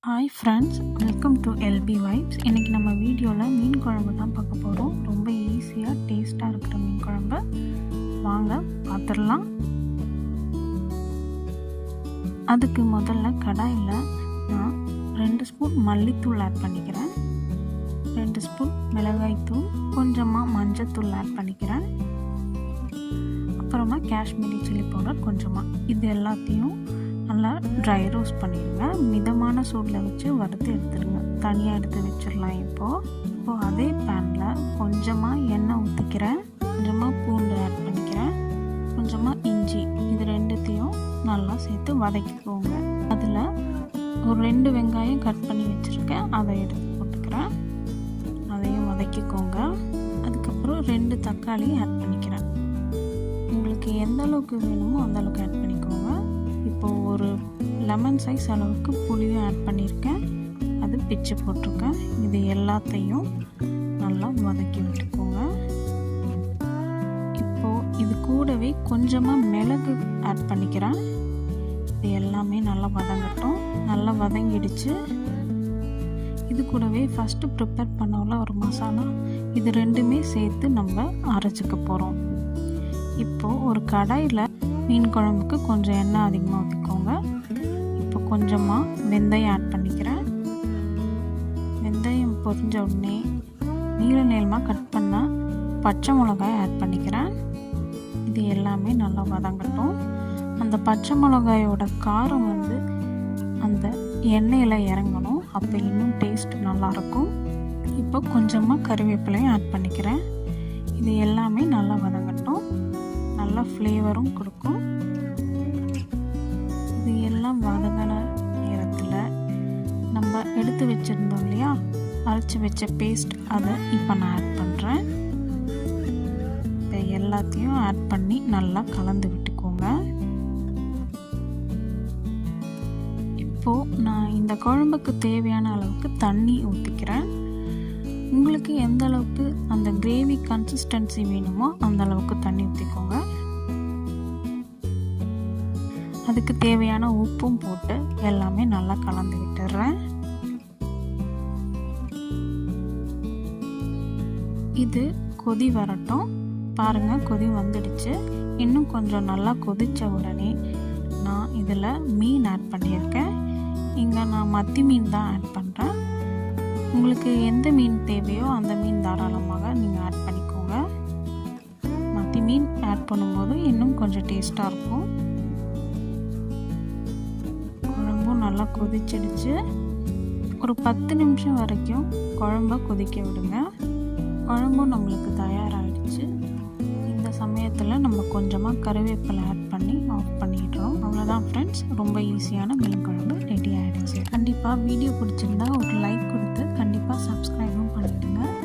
Hi friends, welcome to LP vibes. இன்றைக்கி நம்ம வீடியோவில் மீன் குழம்பு தான் பார்க்க போகிறோம். ரொம்ப ஈஸியாக டேஸ்ட்டாக இருக்கிற மீன் குழம்பு வாங்க பார்த்துடலாம். அதுக்கு முதல்ல கடாயில் நான் 2 ஸ்பூன் மல்லித்தூள் ஆட் பண்ணிக்கிறேன், 2 ஸ்பூன் மிளகாய்த்தூள், கொஞ்சமாக மஞ்சத்தூள் ஆட் பண்ணிக்கிறேன், அப்புறமா காஷ்மீரி சில்லி பவுடர் கொஞ்சமாக. இது எல்லாத்தையும் நல்லா ட்ரை ரோஸ்ட் பண்ணிடுங்க. மிதமான சூடில் வச்சு வறுத்து எடுத்துடுங்க. தனியாக எடுத்து வச்சிடலாம். இப்போது அதே பேனில் கொஞ்சமாக எண்ணெய் ஊற்றிக்கிறேன், கொஞ்சமாக பூண்டு ஆட் பண்ணிக்கிறேன், கொஞ்சமாக இஞ்சி. இது ரெண்டுத்தையும் நல்லா சேர்த்து வதக்கிக்கோங்க. அதில் ஒரு 2 வெங்காயம் கட் பண்ணி வச்சுருக்கேன், அதை எடுத்து போட்டுக்கிறேன். அதையும் வதக்கிக்கோங்க. அதுக்கப்புறம் 2 தக்காளி ஆட் பண்ணிக்கிறேன். உங்களுக்கு எந்த அளவுக்கு வேணுமோ அந்த அளவுக்கு ஆட் பண்ணிக்கோங்க. இப்போது ஒரு லெமன் சைஸ் அளவுக்கு புளியும் ஆட் பண்ணியிருக்கேன், அது பிச்சு போட்டிருக்கேன். இது எல்லாத்தையும் நல்லா வதக்கி விட்டுக்கோங்க. இப்போது இது கூடவே கொஞ்சமாக மிளகு ஆட் பண்ணிக்கிறேன். இது எல்லாமே நல்லா வதங்கட்டும். நல்லா வதங்கிடுச்சு. இது கூடவே ஃபஸ்ட்டு ப்ரிப்பேர் பண்ணோம்ல ஒரு மசாலா, இது ரெண்டுமே சேர்த்து நம்ம அரைச்சிக்க போகிறோம். இப்போது ஒரு கடாயில் மீன் குழம்புக்கு கொஞ்சம் எண்ணெய் அதிகமாக ஊற்றிக்கோங்க. இப்போ கொஞ்சமாக வெந்தயம் ஆட் பண்ணிக்கிறேன். வெந்தயம் பொரிஞ்ச உடனே நீளமாக கட் பண்ண பச்சை மிளகாய் ஆட் பண்ணிக்கிறேன். இது எல்லாமே நல்லா வதங்கட்டும். அந்த பச்சை மிளகாயோட காரம் அந்த எண்ணெயில் இறங்கணும், அப்போ இன்னும் டேஸ்ட் நல்லாயிருக்கும். இப்போ கொஞ்சமாக கறிவேப்பிலையும் ஆட் பண்ணிக்கிறேன். இது எல்லாமே நல்லா வதங்கட்டும், நல்லா ஃப்ளேவரும் கொடுக்கும். இது எல்லாம் வதங்கின நேரத்தில் நம்ம எடுத்து வச்சுருந்தோம் இல்லையா, அரைச்சி வச்ச பேஸ்ட், அதை இப்போ நான் ஆட் பண்ணுறேன். இப்போ எல்லாத்தையும் ஆட் பண்ணி நல்லா கலந்து விட்டுக்கோங்க. இப்போது நான் இந்த குழம்புக்கு தேவையான அளவுக்கு தண்ணி ஊற்றிக்கிறேன். உங்களுக்கு எந்த அளவுக்கு அந்த கிரேவி கன்சிஸ்டன்சி வேணுமோ அந்த அளவுக்கு தண்ணி ஊற்றிக்கோங்க. அதுக்கு தேவையான உப்பும் போட்டு எல்லாமே நல்லா கலந்து விட்டுறேன். இது கொதி வரட்டும். பாருங்கள், கொதி வந்துடுச்சு. இன்னும் கொஞ்சம் நல்லா கொதித்த உடனே நான் இதில் மீன் ஆட் பண்ணியிருக்கேன். இங்கே நான் மத்தி மீன் தான் ஆட் பண்ணுறேன். உங்களுக்கு எந்த மீன் தேவையோ அந்த மீன் தாராளமாக நீங்கள் ஆட் பண்ணிக்கோங்க. மத்தி மீன் ஆட் பண்ணும்போது இன்னும் கொஞ்சம் டேஸ்ட்டாக இருக்கும். குழம்பும் நல்லா கொதிச்சிடுச்சு. ஒரு 10 நிமிஷம் வரைக்கும் குழம்ப கொதிக்க விடுங்க. குழம்பும் நம்மளுக்கு தயாராகிடுச்சு. இந்த சமயத்தில் நம்ம கொஞ்சமாக கறிவேப்பிலை ஆட் பண்ணி ஆஃப் பண்ணிடுறோம். அவ்வளோதான் ஃப்ரெண்ட்ஸ், ரொம்ப ஈஸியான மீன் குழம்பு ரெடி ஆகிடுச்சு. கண்டிப்பாக வீடியோ பிடிச்சிருந்தா ஒரு லைக் கொடுத்து கண்டிப்பாக சப்ஸ்கிரைபும் பண்ணிவிடுங்க.